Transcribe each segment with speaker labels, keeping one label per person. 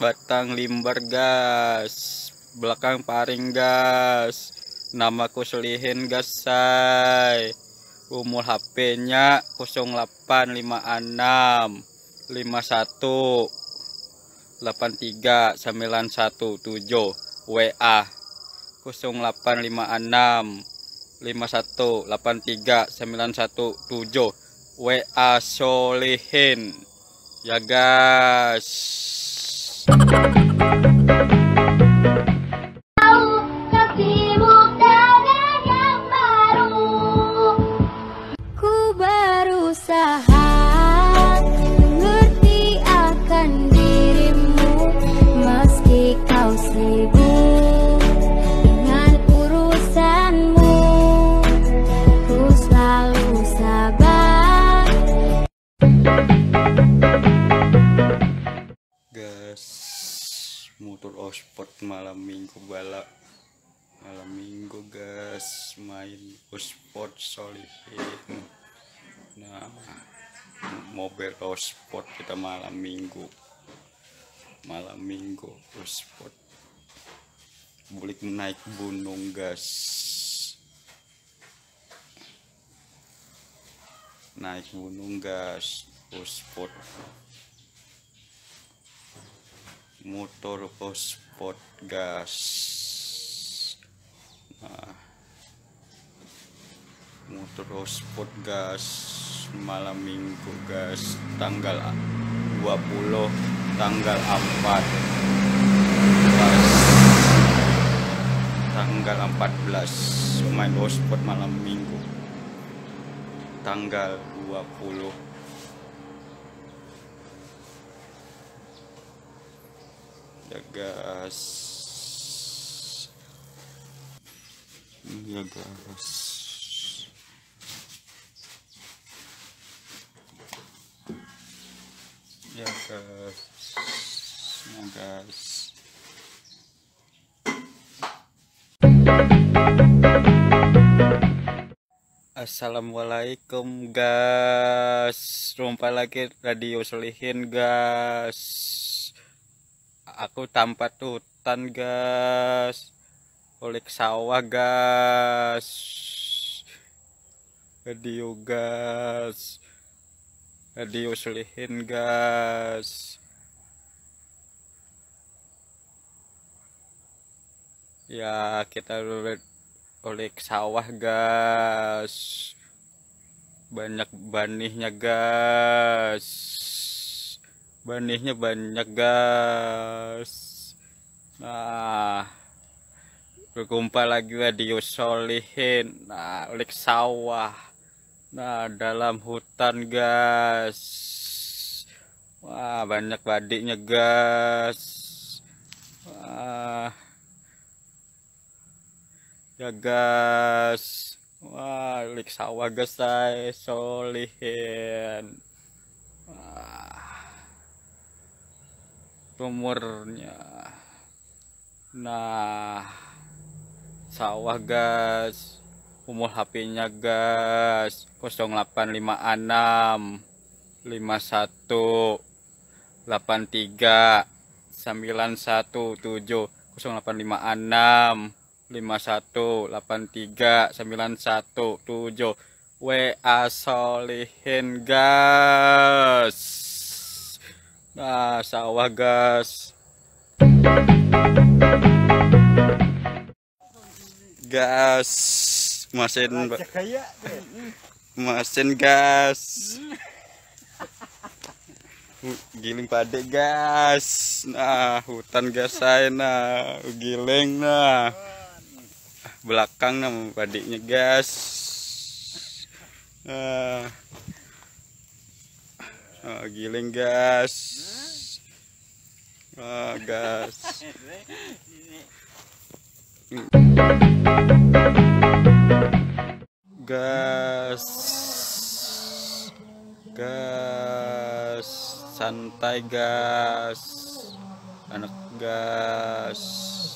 Speaker 1: Batang limber gas, belakang paring gas, namaku Solihin gas say. Umur HP-nya 0856 51 83 917, WA 0856 51 83 917, WA Solihin ya guys.
Speaker 2: Ku berusaha mengerti akan dirimu, meski kau sibuk dengan urusanmu. Ku selalu sabar.
Speaker 1: Gas motor ospot malam minggu balap, malam minggu gas main ospot Solihin. Nah, mobil ospot kita malam minggu ospot bulik naik gunung gas, naik gunung gas ospot, motor ospot gas. Nah, motor ospot gas malam minggu gas tanggal 20 tanggal 4 gas, tanggal 14 main ospot malam minggu tanggal 20 ya gas, ya gas. Ya gas, ya gas. Assalamualaikum gas, jumpa lagi Radio Solihin gas. Aku tanpa hutan gas, oleh sawah gas, radio gas, Radio Solihin gas. Ya kita oleh sawah gas, banyak banihnya gas, banihnya banyak gas. Nah, berkumpul lagi Radio Solihin. Nah, oleh sawah. Nah, dalam hutan gas. Wah, banyak badiknya gas. Wah, ya gas. Wah, oleh sawah gas saya Solihin. Wah, umurnya. Nah, sawah gas. Umur HP-nya gas 0856 51 83 917, 0856 51 83 917, WA Solihin gas. Nah, sawah gas. Gas mesin gas, giling pade gas. Nah, hutan gas saya nah giling. Nah, belakang nah padenya gas. Giling gas. Gas. Gas, gas, santai gas, anak gas,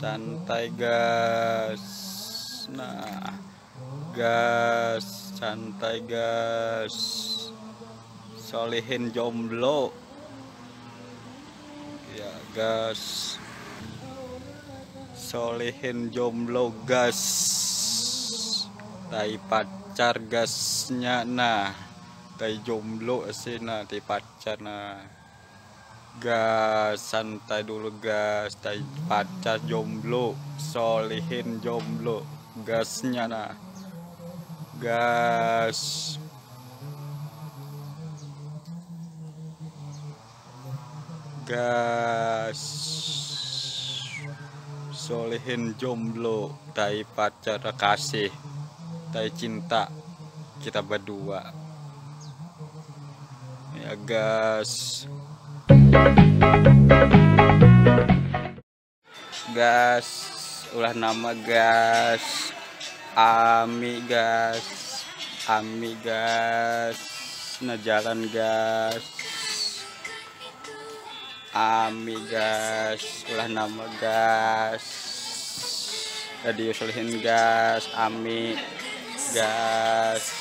Speaker 1: santai gas. Nah, gas, santai gas. Solihin jomblo ya gas. Solihin jomblo gas, tai pacar gasnya nah, tai jomblo sih nah, tai pacar nah gas, santai dulu gas, tai pacar jomblo, solihin jomblo gasnya nah gas. Gas, solihin jomblo, tai pacar kasih, tai cinta kita berdua ya gas. Gas, ulah nama gas, ami gas, ami gas, nah jalan gas, ami gas, ulah nama gas, radio solihin gas, ami gas.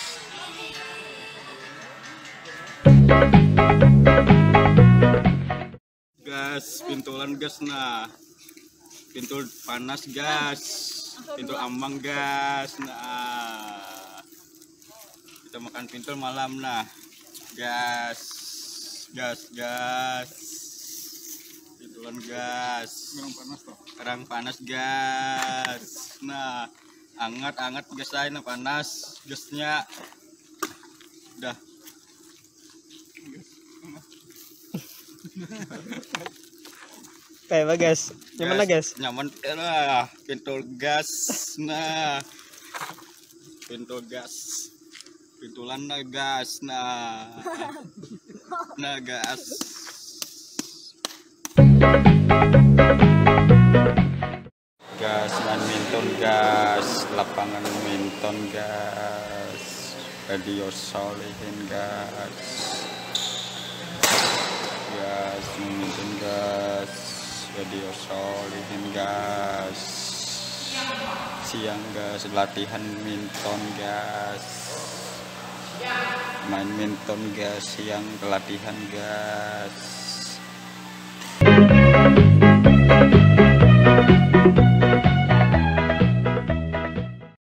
Speaker 1: Gas, pintulan gas nah, pintul panas gas, pintul ambang gas nah, kita makan pintul malam nah gas, gas, gas, pintulan gas, kerang panas gas nah, anget gas lain panas gasnya udah.
Speaker 3: Kayak apa gas? Nyaman lah gas?
Speaker 1: Nyaman lah, pintu gas nah, pintu gas, pintulan nah gas nah, nah gas. Gas badminton gas, lapangan badminton gas, radio solihin gas, gas badminton gas, radio solihin gas, siang gas, latihan minton gas, main minton gas, siang latihan gas.